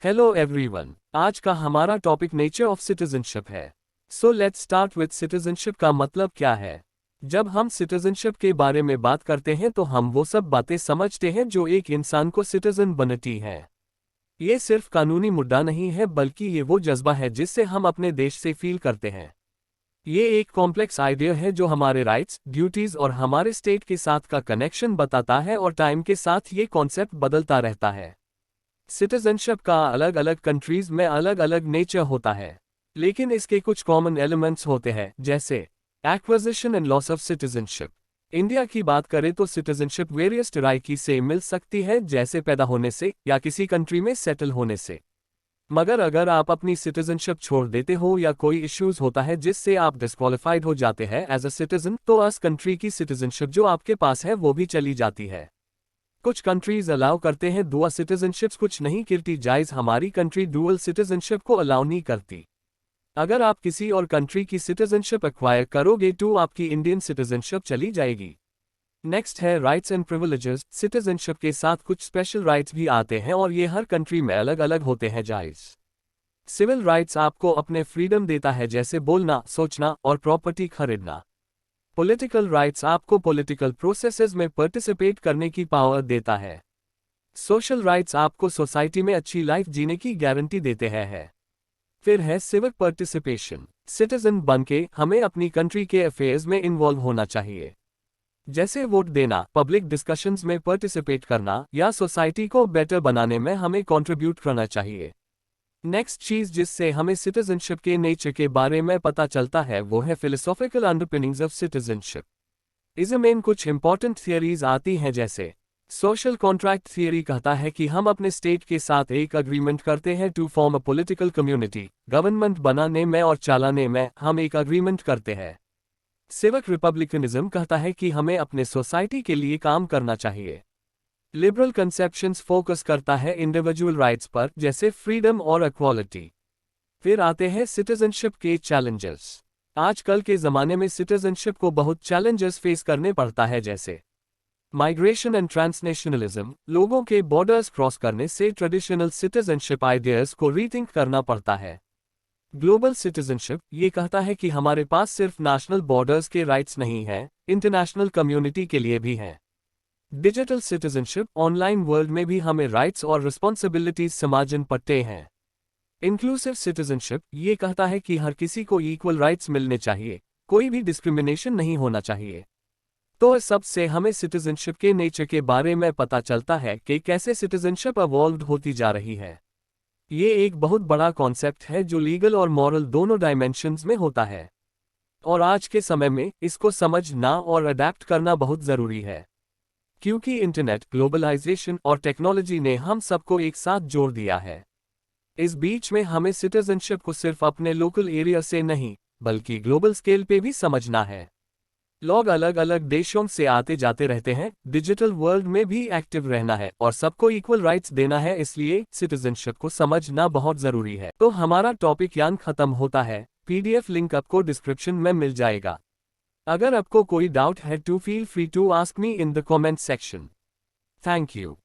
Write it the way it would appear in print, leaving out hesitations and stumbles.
Hello everyone, आज का हमारा टॉपिक नेचर ऑफ सिटीजनशिप है। So let's start with citizenship का मतलब क्या है। जब हम सिटीजनशिप के बारे में बात करते हैं तो हम वो सब बातें समझते हैं जो एक इंसान को सिटीजन बनाती हैं। ये सिर्फ कानूनी मुद्दा नहीं है, बल्कि ये वो जज्बा है जिससे हम अपने देश से फील करते हैं। ये एक कॉम्प्लेक्स आइडिया है जो हमारे राइट्स, ड्यूटीज और हमारे स्टेट के साथ का कनेक्शन बताता है, और टाइम के साथ ये कॉन्सेप्ट बदलता रहता है। सिटीजनशिप का अलग अलग कंट्रीज में अलग अलग नेचर होता है, लेकिन इसके कुछ कॉमन एलिमेंट्स होते हैं, जैसे acquisition and loss of citizenship. India की बात करें तो सिटीजनशिप वेरियस तरीके से मिल सकती है, जैसे पैदा होने से या किसी कंट्री में सेटल होने से। मगर अगर आप अपनी सिटीजनशिप छोड़ देते हो या कोई इश्यूज होता है जिससे आप डिस्क्वालिफाइड हो जाते हैं एज अ सिटीजन, तो उस कंट्री की सिटीजनशिप जो आपके पास है वो भी चली जाती है। कुछ कंट्रीज अलाउ करते हैं डुअल सिटीजनशिप्स, कुछ नहीं करती। जायज हमारी कंट्री डुअल सिटीजनशिप को अलाउ नहीं करती। अगर आप किसी और कंट्री की सिटीजनशिप एक्वायर करोगे तो आपकी इंडियन सिटीजनशिप चली जाएगी। नेक्स्ट है राइट्स एंड प्रिविलेजेस। सिटीजनशिप के साथ कुछ स्पेशल राइट्स भी आते हैं और ये हर कंट्री में अलग अलग होते हैं। जायज सिविल राइट्स आपको अपने फ्रीडम देता है, जैसे बोलना, सोचना और प्रॉपर्टी खरीदना। पॉलिटिकल राइट्स आपको पॉलिटिकल प्रोसेसेस में पार्टिसिपेट करने की पावर देता है। सोशल राइट्स आपको सोसाइटी में अच्छी लाइफ जीने की गारंटी देते हैं। फिर है सिविक पार्टिसिपेशन। सिटीजन बनके हमें अपनी कंट्री के अफेयर्स में इन्वॉल्व होना चाहिए, जैसे वोट देना, पब्लिक डिस्कशंस में पार्टिसिपेट करना या सोसाइटी को बेटर बनाने में हमें कंट्रीब्यूट करना चाहिए। नेक्स्ट चीज जिससे हमें सिटीजनशिप के नेचर के बारे में पता चलता है वो है फिलोसॉफिकल अंडरपिनिंग्स ऑफ सिटीजनशिप। इसमें कुछ इंपॉर्टेंट थियरीज आती हैं, जैसे सोशल कॉन्ट्रैक्ट थियरी कहता है कि हम अपने स्टेट के साथ एक अग्रीमेंट करते हैं to form a political community. Government बनाने में और चलाने में हम एक अग्रीमेंट करते हैं। सिविक रिपब्लिकनिज्म कहता है कि हमें अपने सोसाइटी के लिए काम करना चाहिए। लिबरल कंसेप्शंस फोकस करता है इंडिविजुअल राइट्स पर, जैसे फ्रीडम और इक्वालिटी। फिर आते हैं सिटीजनशिप के चैलेंजेस। आजकल के ज़माने में सिटीजनशिप को बहुत चैलेंजेस फेस करने पड़ता है, जैसे माइग्रेशन एंड ट्रांसनेशनलिज्म। लोगों के बॉर्डर्स क्रॉस करने से ट्रेडिशनल सिटीजनशिप आइडियाज को रीथिंक करना पड़ता है। ग्लोबल सिटीजनशिप ये कहता है कि हमारे पास सिर्फ नेशनल बॉर्डर्स के राइट्स नहीं हैं, इंटरनेशनल कम्युनिटी के लिए भी हैं। डिजिटल सिटीजनशिप, ऑनलाइन वर्ल्ड में भी हमें राइट्स और रिस्पॉन्सिबिलिटीज समझन पड़ते हैं। इंक्लूसिव सिटीजनशिप ये कहता है कि हर किसी को इक्वल राइट्स मिलने चाहिए, कोई भी डिस्क्रिमिनेशन नहीं होना चाहिए। तो इस सब से हमें सिटीजनशिप के नेचर के बारे में पता चलता है कि कैसे सिटीजनशिप इवॉल्व होती जा रही है। ये एक बहुत बड़ा कॉन्सेप्ट है जो लीगल और मॉरल दोनों डायमेंशंस में होता है, और आज के समय में इसको समझना और अडेप्ट करना बहुत ज़रूरी है, क्योंकि इंटरनेट, ग्लोबलाइजेशन और टेक्नोलॉजी ने हम सबको एक साथ जोड़ दिया है। इस बीच में हमें सिटीजनशिप को सिर्फ अपने लोकल एरिया से नहीं, बल्कि ग्लोबल स्केल पे भी समझना है। लोग अलग अलग देशों से आते जाते रहते हैं, डिजिटल वर्ल्ड में भी एक्टिव रहना है और सबको इक्वल राइट्स देना है, इसलिए सिटीजनशिप को समझना बहुत जरूरी है। तो हमारा टॉपिक यहाँ खत्म होता है। पीडीएफ लिंक आपको डिस्क्रिप्शन में मिल जाएगा। अगर आपको कोई डाउट है तो feel free to ask me in the comment section. Thank you.